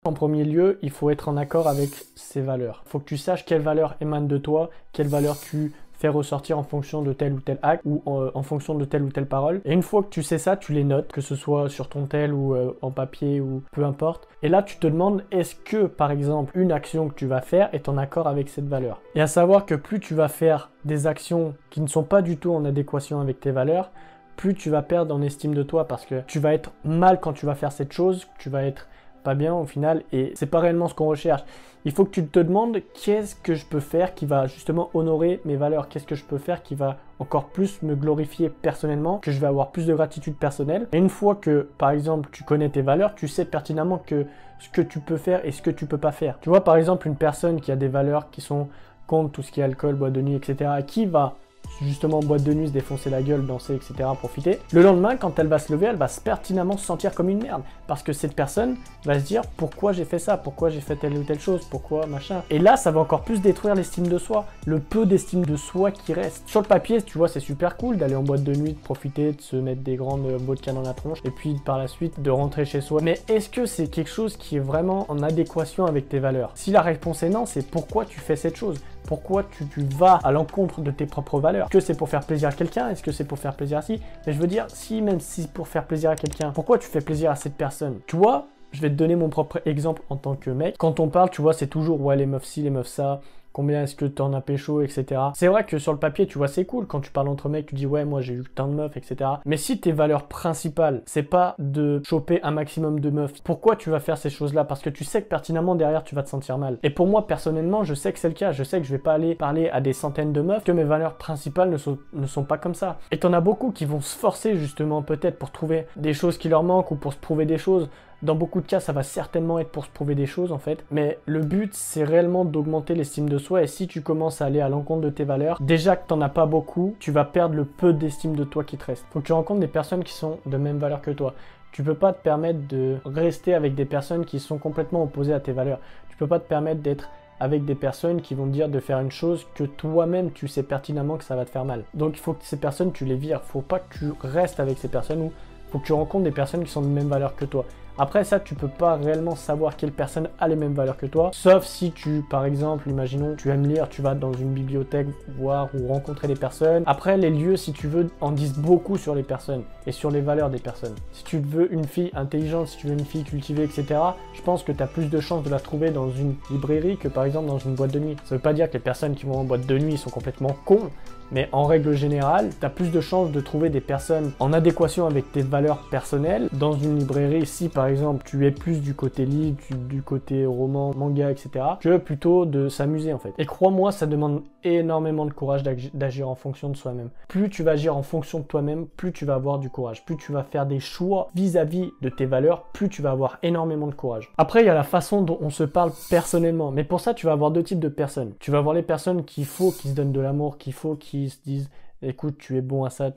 En premier lieu, il faut être en accord avec ses valeurs. Il faut que tu saches quelles valeurs émanent de toi, quelles valeurs tu fais ressortir en fonction de tel ou tel acte ou en fonction de telle ou telle parole. Et une fois que tu sais ça, tu les notes, que ce soit sur ton tel ou en papier ou peu importe. Et là, tu te demandes, est-ce que, par exemple, une action que tu vas faire est en accord avec cette valeur? Et à savoir que plus tu vas faire des actions qui ne sont pas du tout en adéquation avec tes valeurs, plus tu vas perdre en estime de toi parce que tu vas être mal quand tu vas faire cette chose, tu vas être pas bien au final et c'est pas réellement ce qu'on recherche. Il faut que tu te demandes qu'est-ce que je peux faire qui va justement honorer mes valeurs, qu'est-ce que je peux faire qui va encore plus me glorifier personnellement, que je vais avoir plus de gratitude personnelle. Et une fois que par exemple tu connais tes valeurs, tu sais pertinemment que ce que tu peux faire et ce que tu peux pas faire. Tu vois par exemple une personne qui a des valeurs qui sont contre tout ce qui est alcool, boîte de nuit, etc. qui va justement en boîte de nuit, se défoncer la gueule, danser, etc., profiter. Le lendemain, quand elle va se lever, elle va pertinemment se sentir comme une merde. Parce que cette personne va se dire pourquoi j'ai fait ça, pourquoi j'ai fait telle ou telle chose, pourquoi machin. Et là, ça va encore plus détruire l'estime de soi, le peu d'estime de soi qui reste. Sur le papier, tu vois, c'est super cool d'aller en boîte de nuit, de profiter, de se mettre des grandes vodka dans la tronche, et puis par la suite de rentrer chez soi. Mais est-ce que c'est quelque chose qui est vraiment en adéquation avec tes valeurs? Si la réponse est non, c'est pourquoi tu fais cette chose? Pourquoi tu vas à l'encontre de tes propres valeurs? Est-ce que c'est pour faire plaisir à quelqu'un? Est-ce que c'est pour faire plaisir à si? Mais je veux dire, si même si pour faire plaisir à quelqu'un, pourquoi tu fais plaisir à cette personne? Tu vois, je vais te donner mon propre exemple en tant que mec. Quand on parle, tu vois, c'est toujours ouais les meufs ci, les meufs ça. Combien est-ce que t'en as pécho, etc. C'est vrai que sur le papier, tu vois, c'est cool. Quand tu parles entre mecs, tu dis ouais, moi j'ai eu tant de meufs, etc. Mais si tes valeurs principales, c'est pas de choper un maximum de meufs, pourquoi tu vas faire ces choses-là? Parce que tu sais que pertinemment derrière, tu vas te sentir mal. Et pour moi, personnellement, je sais que c'est le cas. Je sais que je vais pas aller parler à des centaines de meufs, que mes valeurs principales ne sont pas comme ça. Et t'en as beaucoup qui vont se forcer justement peut-être pour trouver des choses qui leur manquent ou pour se prouver des choses. Dans beaucoup de cas, ça va certainement être pour se prouver des choses en fait. Mais le but, c'est réellement d'augmenter l'estime de soi. Et si tu commences à aller à l'encontre de tes valeurs, déjà que t'en as pas beaucoup, tu vas perdre le peu d'estime de toi qui te reste. Faut que tu rencontres des personnes qui sont de même valeur que toi. Tu peux pas te permettre de rester avec des personnes qui sont complètement opposées à tes valeurs. Tu peux pas te permettre d'être avec des personnes qui vont te dire de faire une chose que toi-même tu sais pertinemment que ça va te faire mal. Donc il faut que ces personnes, tu les vires. Faut pas que tu restes avec ces personnes ou faut que tu rencontres des personnes qui sont de même valeur que toi. Après ça, tu peux pas réellement savoir quelle personne a les mêmes valeurs que toi, sauf si tu, par exemple, imaginons, tu aimes lire, tu vas dans une bibliothèque voir ou rencontrer des personnes. Après, les lieux, si tu veux, en disent beaucoup sur les personnes et sur les valeurs des personnes. Si tu veux une fille intelligente, si tu veux une fille cultivée, etc., je pense que tu as plus de chances de la trouver dans une librairie que par exemple dans une boîte de nuit. Ça veut pas dire que les personnes qui vont en boîte de nuit sont complètement cons, mais en règle générale, tu as plus de chances de trouver des personnes en adéquation avec tes valeurs personnelles dans une librairie si par exemple tu es plus du côté livre, du côté roman, manga, etc. que plutôt de s'amuser en fait. Et crois-moi, ça demande énormément de courage d'agir en fonction de soi-même. Plus tu vas agir en fonction de toi-même, plus tu vas avoir du courage. Plus tu vas faire des choix vis-à-vis de tes valeurs, plus tu vas avoir énormément de courage. Après, il y a la façon dont on se parle personnellement. Mais pour ça, tu vas avoir deux types de personnes. Tu vas avoir les personnes qui se donnent de l'amour, qui se disent écoute, tu es bon à ça,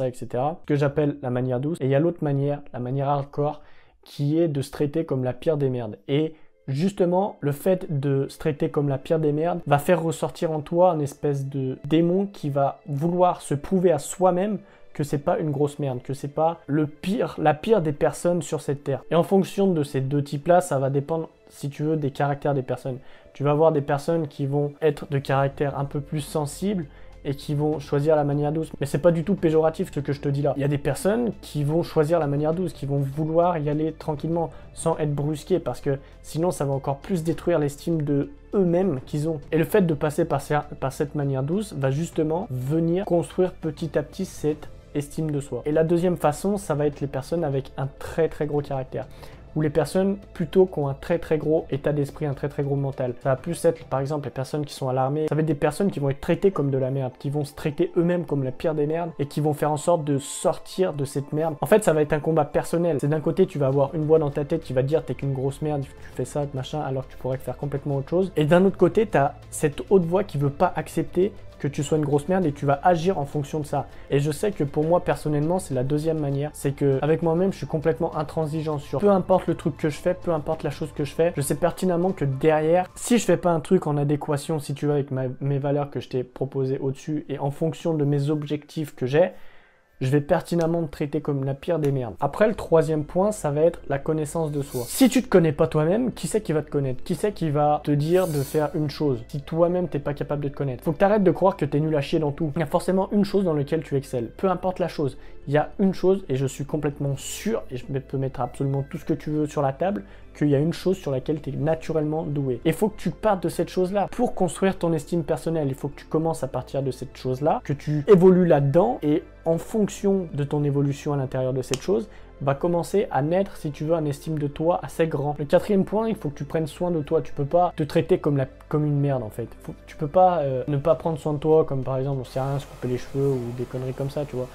etc. Que j'appelle la manière douce. Et il y a l'autre manière, la manière hardcore, qui est de se traiter comme la pire des merdes. Et justement, le fait de se traiter comme la pire des merdes va faire ressortir en toi une espèce de démon qui va vouloir se prouver à soi-même que c'est pas une grosse merde, que c'est pas la pire des personnes sur cette terre. Et en fonction de ces deux types-là, ça va dépendre, si tu veux, des caractères des personnes. Tu vas avoir des personnes qui vont être de caractère un peu plus sensible et qui vont choisir la manière douce. Mais c'est pas du tout péjoratif ce que je te dis là. Il y a des personnes qui vont choisir la manière douce, qui vont vouloir y aller tranquillement, sans être brusqués, parce que sinon ça va encore plus détruire l'estime de eux-mêmes qu'ils ont. Et le fait de passer par cette manière douce va justement venir construire petit à petit cette estime de soi. Et la deuxième façon, ça va être les personnes avec un très très gros caractère. Ou les personnes plutôt qui ont un très très gros état d'esprit, un très très gros mental. Ça va plus être par exemple les personnes qui sont à l'armée. Ça va être des personnes qui vont être traitées comme de la merde, qui vont se traiter eux-mêmes comme la pire des merdes et qui vont faire en sorte de sortir de cette merde. En fait, ça va être un combat personnel. C'est d'un côté, tu vas avoir une voix dans ta tête qui va te dire t'es qu'une grosse merde, tu fais ça, machin, alors que tu pourrais faire complètement autre chose. Et d'un autre côté, tu as cette haute voix qui veut pas accepter que tu sois une grosse merde et tu vas agir en fonction de ça. Et je sais que pour moi personnellement, c'est la deuxième manière, c'est que avec moi-même, je suis complètement intransigeant sur peu importe le truc que je fais, peu importe la chose que je fais, je sais pertinemment que derrière, si je fais pas un truc en adéquation, si tu veux, avec mes valeurs que je t'ai proposées au-dessus et en fonction de mes objectifs que j'ai, je vais pertinemment te traiter comme la pire des merdes. Après, le troisième point, ça va être la connaissance de soi. Si tu te connais pas toi-même, qui c'est qui va te connaître? Qui c'est qui va te dire de faire une chose si toi-même t'es pas capable de te connaître? Faut que tu arrêtes de croire que t'es nul à chier dans tout. Il y a forcément une chose dans laquelle tu excelles. Peu importe la chose, il y a une chose, et je suis complètement sûr, et je peux mettre absolument tout ce que tu veux sur la table, qu'il y a une chose sur laquelle tu es naturellement doué. Et il faut que tu partes de cette chose-là. Pour construire ton estime personnelle, il faut que tu commences à partir de cette chose-là, que tu évolues là-dedans, et en fonction de ton évolution à l'intérieur de cette chose, va commencer à naître, si tu veux, un estime de toi assez grand. Le quatrième point, il faut que tu prennes soin de toi. Tu peux pas te traiter comme une merde, en fait. Tu peux pas ne pas prendre soin de toi, comme par exemple, on sait rien, se couper les cheveux ou des conneries comme ça, tu vois.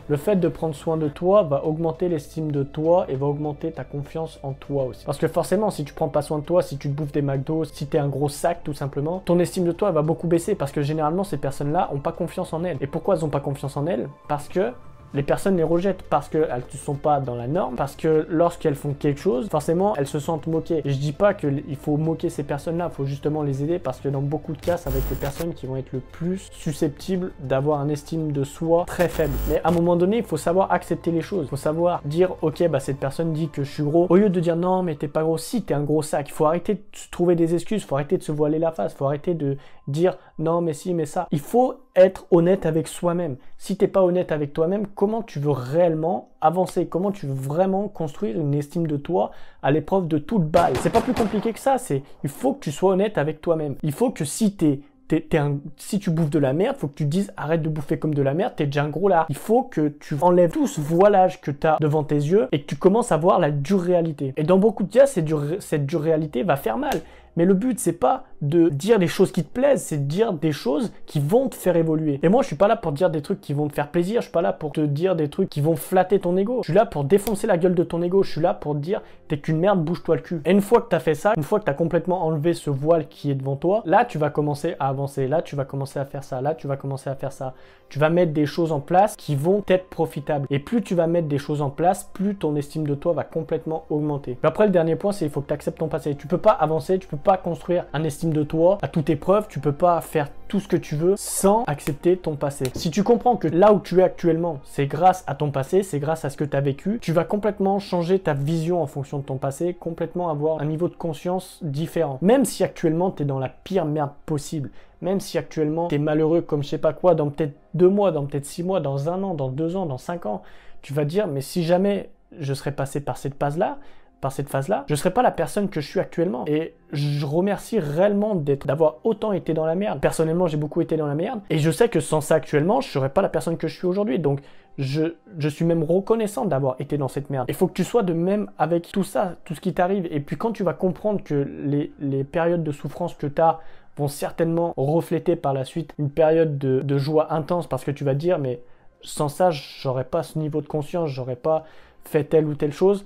Le fait de prendre soin de toi va augmenter l'estime de toi et va augmenter ta confiance en toi aussi. Parce que forcément, si tu prends pas soin de toi, si tu te bouffes des McDo, si tu es un gros sac tout simplement, ton estime de toi va beaucoup baisser parce que généralement, ces personnes-là n'ont pas confiance en elles. Et pourquoi elles n'ont pas confiance en elles? Parce que les personnes les rejettent, parce qu'elles ne sont pas dans la norme, parce que lorsqu'elles font quelque chose, forcément, elles se sentent moquées. Et je dis pas qu'il faut moquer ces personnes-là, il faut justement les aider, parce que dans beaucoup de cas, ça va être les personnes qui vont être le plus susceptibles d'avoir un estime de soi très faible. Mais à un moment donné, il faut savoir accepter les choses. Il faut savoir dire, ok, bah cette personne dit que je suis gros. Au lieu de dire, non, mais t'es pas gros, si, t'es un gros sac. Il faut arrêter de trouver des excuses, il faut arrêter de se voiler la face, il faut arrêter de dire, non, mais si, mais ça. Il faut être honnête avec soi-même. Si t'es pas honnête avec toi-même, comment tu veux réellement avancer? Comment tu veux vraiment construire une estime de toi à l'épreuve de toute balle? C'est pas plus compliqué que ça. Il faut que tu sois honnête avec toi-même. Il faut que si si tu bouffes de la merde, il faut que tu te dises arrête de bouffer comme de la merde, t'es déjà un gros lard. Il faut que tu enlèves tout ce voilage que tu as devant tes yeux et que tu commences à voir la dure réalité. Et dans beaucoup de cas, cette dure réalité va faire mal. Mais le but, c'est pas de dire des choses qui te plaisent, c'est de dire des choses qui vont te faire évoluer. Et moi, je suis pas là pour te dire des trucs qui vont te faire plaisir, je suis pas là pour te dire des trucs qui vont flatter ton ego. Je suis là pour défoncer la gueule de ton ego, je suis là pour te dire t'es qu'une merde, bouge-toi le cul. Et une fois que t'as fait ça, une fois que t'as complètement enlevé ce voile qui est devant toi, là, tu vas commencer à avancer, là, tu vas commencer à faire ça, là, tu vas commencer à faire ça. Tu vas mettre des choses en place qui vont être profitables. Et plus tu vas mettre des choses en place, plus ton estime de toi va complètement augmenter. Mais après, le dernier point, c'est il faut que tu acceptes ton passé. Tu peux pas avancer, tu peux pas construire un estime de toi à toute épreuve, tu peux pas faire tout ce que tu veux sans accepter ton passé. Si tu comprends que là où tu es actuellement, c'est grâce à ton passé, c'est grâce à ce que tu as vécu, tu vas complètement changer ta vision en fonction de ton passé, complètement avoir un niveau de conscience différent. Même si actuellement tu es dans la pire merde possible, même si actuellement tu es malheureux comme je sais pas quoi, dans peut-être 2 mois, dans peut-être 6 mois, dans 1 an, dans 2 ans, dans 5 ans, tu vas te dire mais si jamais je serais passé par cette phase-là, je ne serais pas la personne que je suis actuellement. Et je remercie réellement d'avoir autant été dans la merde. Personnellement, j'ai beaucoup été dans la merde. Et je sais que sans ça actuellement, je ne serais pas la personne que je suis aujourd'hui. Donc, je suis même reconnaissant d'avoir été dans cette merde. Il faut que tu sois de même avec tout ça, tout ce qui t'arrive. Et puis quand tu vas comprendre que les périodes de souffrance que tu as vont certainement refléter par la suite une période de joie intense parce que tu vas te dire, mais sans ça, j'aurais pas ce niveau de conscience, j'aurais pas fait telle ou telle chose.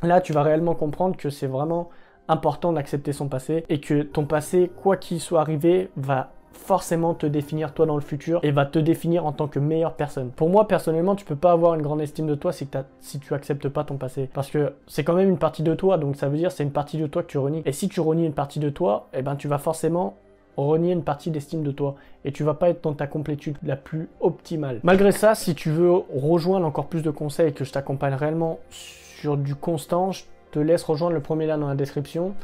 Là, tu vas réellement comprendre que c'est vraiment important d'accepter son passé et que ton passé, quoi qu'il soit arrivé, va forcément te définir toi dans le futur et va te définir en tant que meilleure personne. Pour moi, personnellement, tu peux pas avoir une grande estime de toi si tu acceptes pas ton passé. Parce que c'est quand même une partie de toi, donc ça veut dire c'est une partie de toi que tu renies. Et si tu renies une partie de toi, eh ben tu vas forcément renier une partie d'estime de toi et tu vas pas être dans ta complétude la plus optimale. Malgré ça, si tu veux rejoindre encore plus de conseils et que je t'accompagne réellement sur du constant, je te laisse rejoindre le premier lien dans la description.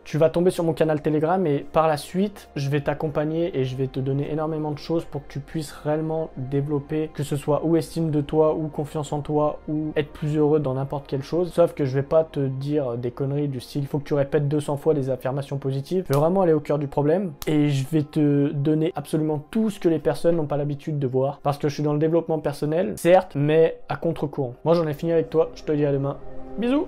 Tu vas tomber sur mon canal Telegram et par la suite, je vais t'accompagner et je vais te donner énormément de choses pour que tu puisses réellement développer, que ce soit ou estime de toi, ou confiance en toi, ou être plus heureux dans n'importe quelle chose. Sauf que je vais pas te dire des conneries du style, il faut que tu répètes 200 fois des affirmations positives. Je vais vraiment aller au cœur du problème et je vais te donner absolument tout ce que les personnes n'ont pas l'habitude de voir. Parce que je suis dans le développement personnel, certes, mais à contre-courant. Moi, j'en ai fini avec toi. Je te dis à demain. Bisous!